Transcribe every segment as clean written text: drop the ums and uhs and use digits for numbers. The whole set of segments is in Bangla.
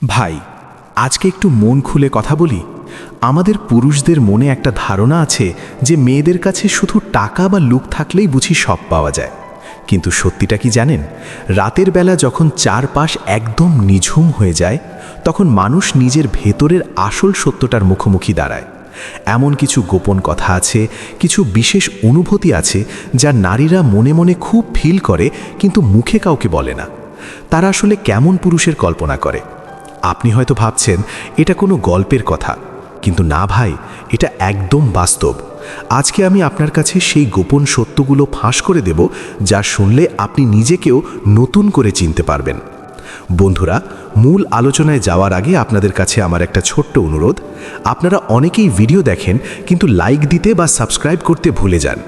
ভাই, আজকে একটু মন খুলে কথা বলি। আমাদের পুরুষদের মনে একটা ধারণা আছে যে মেয়েদের কাছে শুধু টাকা বা লুক থাকলেই বুঝি সব পাওয়া যায়। কিন্তু সত্যিটা কি জানেন? রাতের বেলা যখন চারপাশ একদম নিঝুম হয়ে যায়, তখন মানুষ নিজের ভেতরের আসল সত্যটার মুখোমুখি দাঁড়ায়। এমন কিছু গোপন কথা আছে, কিছু বিশেষ অনুভূতি আছে যা নারীরা মনে মনে খুব ফিল করে, কিন্তু মুখে কাউকে বলে না। তারা আসলে কেমন পুরুষের কল্পনা করে? আপনি হয়তো ভাবছেন এটা কোনো গল্পের কথা, কিন্তু না ভাই, এটা একদম বাস্তব। আজকে আমি আপনার কাছে সেই গোপন সত্যগুলো ফাঁস করে দেব, যা শুনলে আপনি নিজেকেও নতুন করে চিনতে পারবেন। বন্ধুরা, মূল আলোচনায় যাওয়ার আগে আপনাদের কাছে আমার একটা ছোট্ট অনুরোধ। আপনারা অনেকেই ভিডিও দেখেন কিন্তু লাইক দিতে বা সাবস্ক্রাইব করতে ভুলে যান।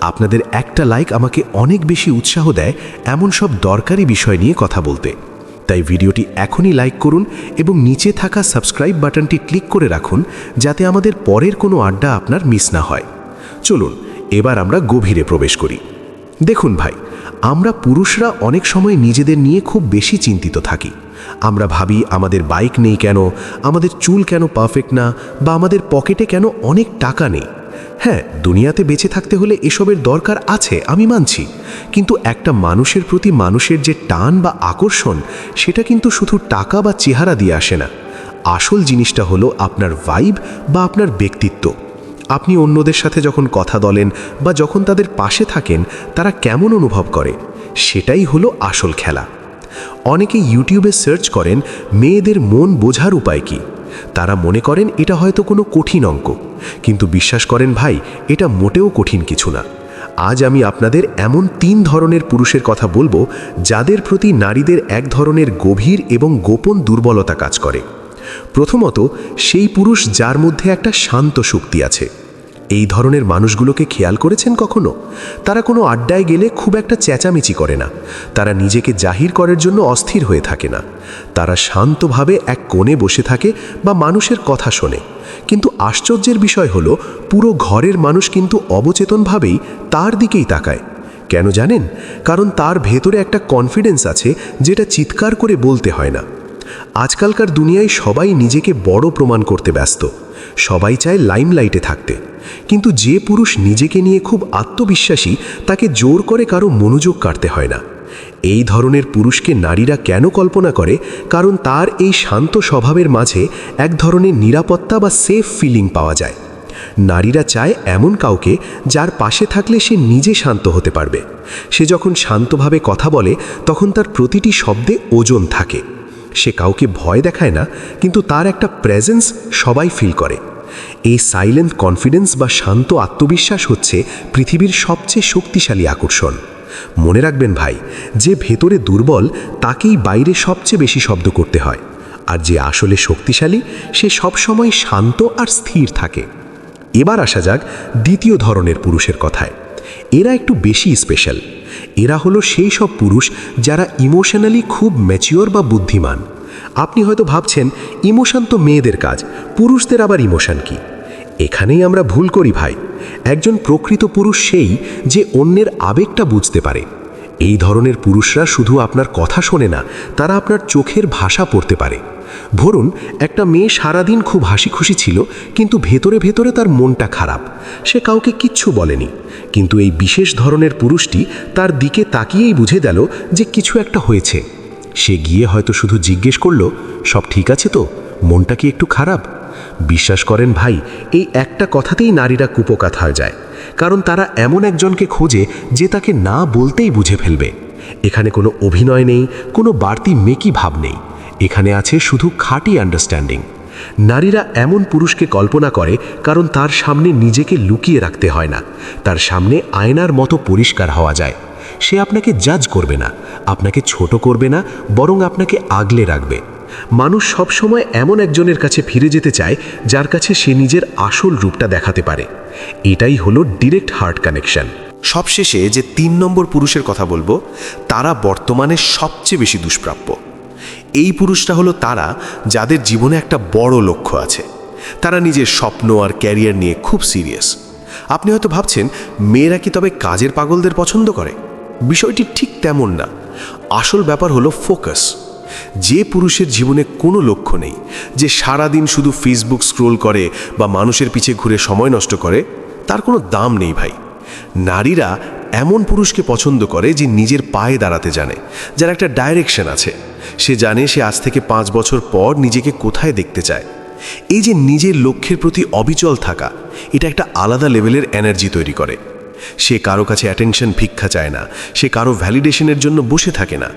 আপনাদের একটা লাইক আমাকে অনেক বেশি উৎসাহ দেয় এমন সব দরকারি বিষয় নিয়ে কথা বলতে। তাই ভিডিওটি এখনই লাইক করুন এবং নিচে থাকা সাবস্ক্রাইব বাটনটি ক্লিক করে রাখুন, যাতে আমাদের পরের কোনো আড্ডা আপনার মিস না হয়। চলুন এবার আমরা গভীরে প্রবেশ করি। দেখুন ভাই, আমরা পুরুষরা অনেক সময় নিজেদের নিয়ে খুব বেশি চিন্তিত থাকি। আমরা ভাবি আমাদের বাইক নেই কেন, আমাদের চুল কেন পারফেক্ট না, বা আমাদের পকেটে কেন অনেক টাকা নেই। হ্যাঁ, দুনিয়াতে বেঁচে থাকতে হলে এসবের দরকার আছে, আমি মানছি। কিন্তু একটা মানুষের প্রতি মানুষের যে টান বা আকর্ষণ, সেটা কিন্তু শুধু টাকা বা চেহারা দিয়ে আসে না। আসল জিনিসটা হলো আপনার ভাইব বা আপনার ব্যক্তিত্ব। আপনি অন্যদের সাথে যখন কথা বলেন বা যখন তাদের পাশে থাকেন, তারা কেমন অনুভব করে, সেটাই হলো আসল খেলা। অনেকে ইউটিউবে সার্চ করেন মেয়েদের মন বোঝার উপায় কি। তারা মনে করেন এটা হয়তো কোনো কঠিন অঙ্ক, কিন্তু বিশ্বাস করেন ভাই, এটা মোটেও কঠিন কিছু না। আজ আমি আপনাদের এমন 3 ধরনের পুরুষের কথা বলবো, যাদের প্রতি নারীদের এক ধরনের গভীর এবং গোপন দুর্বলতা কাজ করে। প্রথমত, সেই পুরুষ যার মধ্যে একটা শান্ত শক্তি আছে। এই ধরনের মানুষগুলোকে খেয়াল করেছেন কখনো? তারা কোনো আড্ডায় গেলে খুব একটা চেঁচামেচি করে না, তারা নিজেকে জাহির করার জন্য অস্থির হয়ে থাকে না। তারা শান্তভাবে এক কোণে বসে থাকে বা মানুষের কথা শোনে। কিন্তু আশ্চর্যের বিষয় হলো, পুরো ঘরের মানুষ কিন্তু অবচেতনভাবেই তার দিকেই তাকায়। কেন জানেন? কারণ তার ভেতরে একটা কনফিডেন্স আছে, যেটা চিৎকার করে বলতে হয় না। আজকালকার দুনিয়ায় সবাই নিজেকে বড় প্রমাণ করতে ব্যস্ত, সবাই চায় লাইমলাইটে থাকতে। কিন্তু যে পুরুষ নিজেকে নিয়ে খুব আত্মবিশ্বাসী, তাকে জোর করে কারো মনোযোগ কাটতে হয় না। এই ধরনের পুরুষকে নারীরা কেন কল্পনা করে? কারণ তার এই শান্ত স্বভাবের মাঝে এক ধরনের নিরাপত্তা বা সেফ ফিলিং পাওয়া যায়। নারীরা চায় এমন কাউকে যার পাশে থাকলে সে নিজে শান্ত হতে পারবে। সে যখন শান্তভাবে কথা বলে, তখন তার প্রতিটি শব্দে ওজন থাকে। সে কাউকে ভয় দেখায় না, কিন্তু তার একটা প্রেজেন্স সবাই ফিল করে। এই সাইলেন্ট কনফিডেন্স বা শান্ত আত্মবিশ্বাস হচ্ছে পৃথিবীর সবচেয়ে শক্তিশালী আকর্ষণ। মনে রাখবেন ভাই, যে ভেতরে দুর্বল, তাকেই বাইরে সবচেয়ে বেশি শব্দ করতে হয়। আর যে আসলে শক্তিশালী, সে সবসময় শান্ত আর স্থির থাকে। এবার আসা যাক দ্বিতীয় ধরনের পুরুষের কথায়। এরা একটু বেশি স্পেশাল। এরা হলো সেই সব পুরুষ যারা ইমোশনালি খুব ম্যাচিওর বা বুদ্ধিমান। আপনি হয়তো ভাবছেন, ইমোশন তো মেয়েদের কাজ, পুরুষদের আবার ইমোশন কি? এখানেই আমরা ভুল করি ভাই। একজন প্রকৃত পুরুষ সেই যে অন্যের আবেগটা বুঝতে পারে। এই ধরনের পুরুষরা শুধু আপনার কথা শোনে না, তারা আপনার চোখের ভাষা পড়তে পারে। ধরুন, একটা মেয়ে সারাদিন খুব হাসি খুশি ছিল, কিন্তু ভেতরে ভেতরে তার মনটা খারাপ। সে কাউকে কিচ্ছু বলেনি, কিন্তু এই বিশেষ ধরনের পুরুষটি তার দিকে তাকিয়েই বুঝে গেল যে কিছু একটা হয়েছে। সে গিয়ে হয়তো শুধু জিজ্ঞেস করল, সব ঠিক আছে তো, মনটা কি একটু খারাপ? বিশ্বাস করেন ভাই, এই একটা কথাতেই নারীরা কুপোকাত হয়ে যায়। কারণ তারা এমন একজনকে খোঁজে যে তাকে না বলতেই বুঝে ফেলবে। এখানে কোনো অভিনয় নেই, কোনো বাড়তি মেকি ভাব নেই। এখানে আছে শুধু খাঁটি আন্ডারস্ট্যান্ডিং। নারীরা এমন পুরুষকে কল্পনা করে কারণ তার সামনে নিজেকে লুকিয়ে রাখতে হয় না। তার সামনে আয়নার মতো পরিষ্কার হওয়া যায়। সে আপনাকে জাজ করবে না, আপনাকে ছোট করবে না, বরং আপনাকে আগলে রাখবে। মানুষ সবসময় এমন একজনের কাছে ফিরে যেতে চায় যার কাছে সে নিজের আসল রূপটা দেখাতে পারে। এটাই হলো ডিরেক্ট হার্ট কানেকশন। সবশেষে যে 3 নম্বর পুরুষের কথা বলবো, তারা বর্তমানে সবচেয়ে বেশি দুষ্প্রাপ্য। এই পুরুষটা হলো তারা যাদের জীবনে একটা বড় লক্ষ্য আছে। তারা নিজের স্বপ্ন আর ক্যারিয়ার নিয়ে খুব সিরিয়াস। আপনি হয়তো ভাবছেন, মেয়েরা কি তবে কাজের পাগলদের পছন্দ করে? বিষয়টি ঠিক তেমন না। আসল ব্যাপার হলো ফোকাস। যে পুরুষের জীবনে কোনো লক্ষ্য নেই, যে সারাদিন শুধু ফেসবুক স্ক্রোল করে বা মানুষের পিছে ঘুরে সময় নষ্ট করে, তার কোনো দাম নেই ভাই। নারীরা এমন পুরুষকে পছন্দ করে যে নিজের পায়ে দাঁড়াতে জানে, যার একটা ডাইরেকশন আছে। সে জানে সে আজ থেকে 5 বছর পর নিজেকে কোথায় দেখতে চায়। এই যে নিজের লক্ষ্যের প্রতি অবিচল থাকা, এটা একটা আলাদা লেভেলের এনার্জি তৈরি করে। সে কারো কাছে অ্যাটেনশন ভিক্ষা চায় না, সে কারো ভ্যালিডেশনের জন্য বসে থাকে না,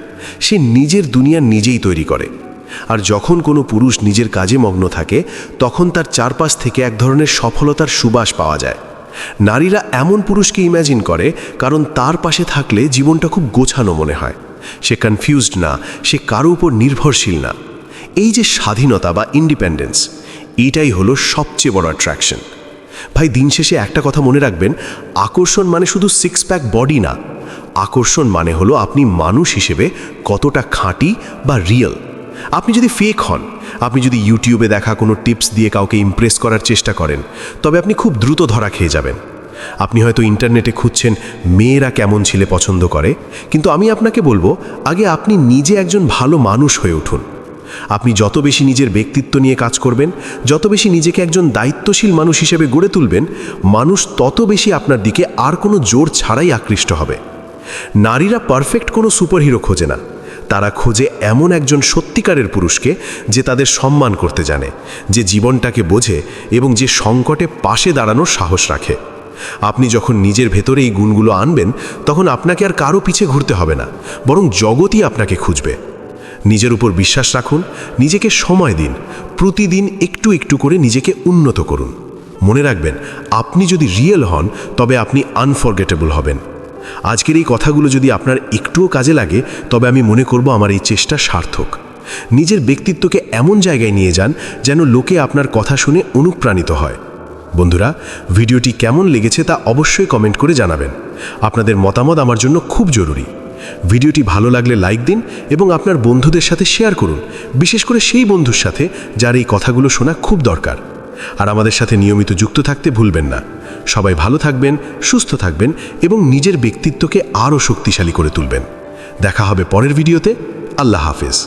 সে নিজের দুনিয়া নিজেই তৈরি করে। আর যখন কোনো পুরুষ নিজের কাজে মগ্ন থাকে, তখন তার চারপাশ থেকে এক ধরনের সফলতার সুবাস পাওয়া যায়। নারীরা এমন পুরুষকে ইম্যাজিন করে কারণ তার পাশে থাকলে জীবনটা খুব গোছানো মনে হয়। সে কনফিউজড না, সে কারো উপর নির্ভরশীল না। এই যে স্বাধীনতা বা ইন্ডিপেন্ডেন্স, এটাই হলো সবচেয়ে বড় অ্যাট্রাকশন। ভাই, দিন শেষে একটা কথা মনে রাখবেন, আকর্ষণ মানে শুধু 6 প্যাক বডি না। আকর্ষণ মানে হলো আপনি মানুষ হিসেবে কতটা খাঁটি বা রিয়েল। আপনি যদি ফেক হন, আপনি যদি ইউটিউবে দেখা কোনো টিপস দিয়ে কাউকে ইমপ্রেস করার চেষ্টা করেন, তবে আপনি খুব দ্রুত ধরা খেয়ে যাবেন। আপনি হয়তো ইন্টারনেটে খুঁজছেন মেয়েরা কেমন ছেলে পছন্দ করে, কিন্তু আমি আপনাকে বলবো, আগে আপনি নিজে একজন ভালো মানুষ হয়ে উঠুন। আপনি যত বেশি নিজের ব্যক্তিত্ব নিয়ে কাজ করবেন, যত বেশি নিজেকে একজন দায়িত্বশীল মানুষ হিসেবে গড়ে তুলবেন, মানুষ তত বেশি আপনার দিকে আর কোনো জোর ছাড়াই আকৃষ্ট হবে। নারীরা পারফেক্ট কোনো সুপারহিরো খোঁজে না, তারা খোঁজে এমন একজন সত্যিকারের পুরুষকে যে তাদের সম্মান করতে জানে, যে জীবনটাকে বোঝে এবং যে সংকটে পাশে দাঁড়ানোর সাহস রাখে। আপনি যখন নিজের ভেতরে এই গুণগুলো আনবেন, তখন আপনাকে আর কারো পিছে ঘুরতে হবে না, বরং জগতই আপনাকে খুঁজবে। নিজের উপর বিশ্বাস রাখুন, নিজেকে সময় দিন, প্রতিদিন একটু একটু করে নিজেকে উন্নত করুন। মনে রাখবেন, আপনি যদি রিয়েল হন, তবে আপনি আনফরগেটেবল হবেন। আজকের এই কথাগুলো যদি আপনার একটুও কাজে লাগে, তবে আমি মনে করব আমার এই চেষ্টা সার্থক। নিজের ব্যক্তিত্বকে এমন জায়গায় নিয়ে যান যেন লোকে আপনার কথা শুনে অনুপ্রাণিত হয়। বন্ধুরা, ভিডিওটি কেমন লেগেছে তা অবশ্যই কমেন্ট করে জানাবেন। আপনাদের মতামত আমার জন্য খুব জরুরি। ভিডিওটি ভালো লাগলে লাইক দিন এবং আপনার বন্ধুদের সাথে শেয়ার করুন, বিশেষ করে সেই বন্ধুর সাথে যার এই কথাগুলো শোনা খুব দরকার। আর আমাদের সাথে নিয়মিত যুক্ত থাকতে ভুলবেন না। সবাই ভালো থাকবেন, সুস্থ থাকবেন এবং নিজের ব্যক্তিত্বকে আরও শক্তিশালী করে তুলবেন। দেখা হবে পরের ভিডিওতে। আল্লাহ হাফেজ।